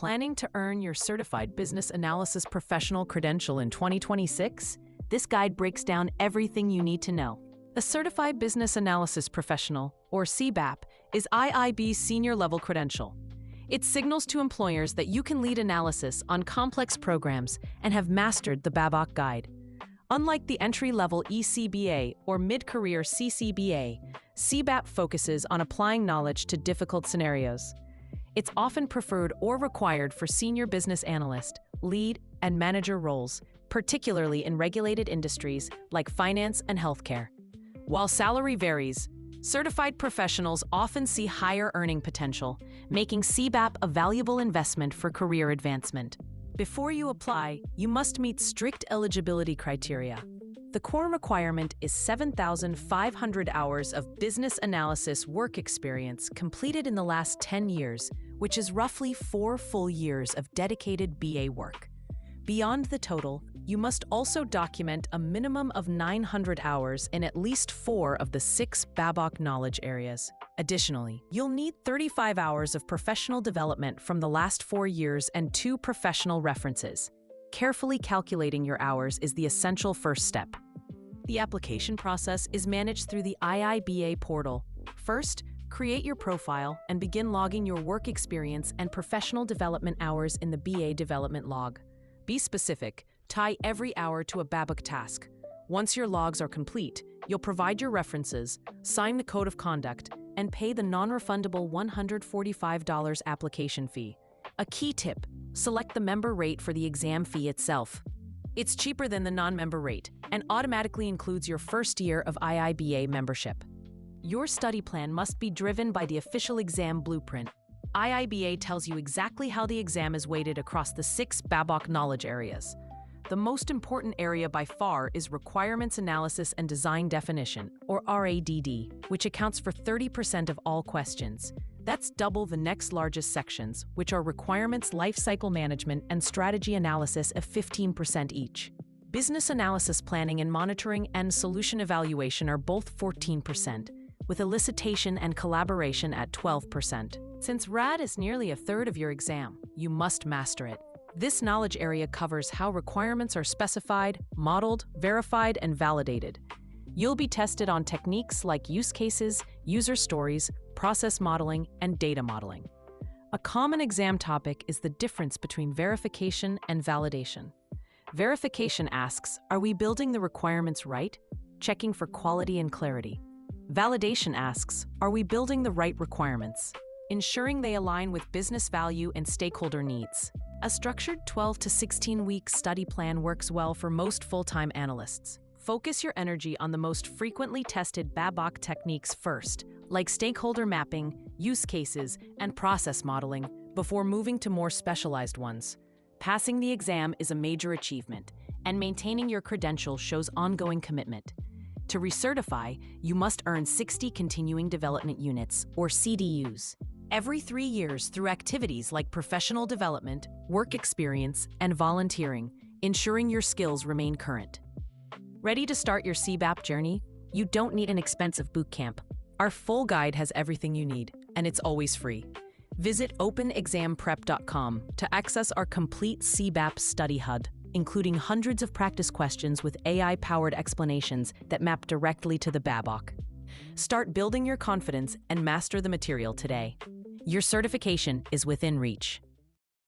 Planning to earn your Certified Business Analysis Professional credential in 2026? This guide breaks down everything you need to know. A Certified Business Analysis Professional, or CBAP, is IIB's senior-level credential. It signals to employers that you can lead analysis on complex programs and have mastered the BABAC guide. Unlike the entry-level ECBA or mid-career CCBA, CBAP focuses on applying knowledge to difficult scenarios. It's often preferred or required for senior business analyst, lead, and manager roles, particularly in regulated industries like finance and healthcare. While salary varies, certified professionals often see higher earning potential, making CBAP a valuable investment for career advancement. Before you apply, you must meet strict eligibility criteria. The core requirement is 7,500 hours of business analysis work experience completed in the last 10 years, which is roughly 4 full years of dedicated BA work. Beyond the total, you must also document a minimum of 900 hours in at least 4 of the 6 BABAC knowledge areas. Additionally, you'll need 35 hours of professional development from the last 4 years and 2 professional references. Carefully calculating your hours is the essential first step. The application process is managed through the IIBA portal. First, create your profile and begin logging your work experience and professional development hours in the BA development log. Be specific, tie every hour to a BABAC task. Once your logs are complete, you'll provide your references, sign the code of conduct, and pay the non-refundable $145 application fee. A key tip: select the member rate for the exam fee itself. It's cheaper than the non-member rate and automatically includes your first year of IIBA membership. Your study plan must be driven by the official exam blueprint. IIBA tells you exactly how the exam is weighted across the 6 BABAC knowledge areas. The most important area by far is Requirements Analysis and Design Definition, or RADD, which accounts for 30% of all questions. That's double the next largest sections, which are Requirements Lifecycle Management and Strategy Analysis of 15% each. Business Analysis Planning and Monitoring and Solution Evaluation are both 14%, with Elicitation and Collaboration at 12%. Since RADD is nearly a third of your exam, you must master it. This knowledge area covers how requirements are specified, modeled, verified, and validated. You'll be tested on techniques like use cases, user stories, process modeling, and data modeling. A common exam topic is the difference between verification and validation. Verification asks, are we building the requirements right? Checking for quality and clarity. Validation asks, are we building the right requirements? Ensuring they align with business value and stakeholder needs. A structured 12 to 16-week study plan works well for most full-time analysts. Focus your energy on the most frequently tested BABAC techniques first, like stakeholder mapping, use cases, and process modeling, before moving to more specialized ones. Passing the exam is a major achievement, and maintaining your credential shows ongoing commitment. To recertify, you must earn 60 Continuing Development Units, or CDUs, every 3 years through activities like professional development, work experience, and volunteering, ensuring your skills remain current. Ready to start your CBAP journey? You don't need an expensive boot camp. Our full guide has everything you need, and it's always free. Visit openexamprep.com to access our complete CBAP study HUD, including hundreds of practice questions with AI-powered explanations that map directly to the BABAC. Start building your confidence and master the material today. Your certification is within reach.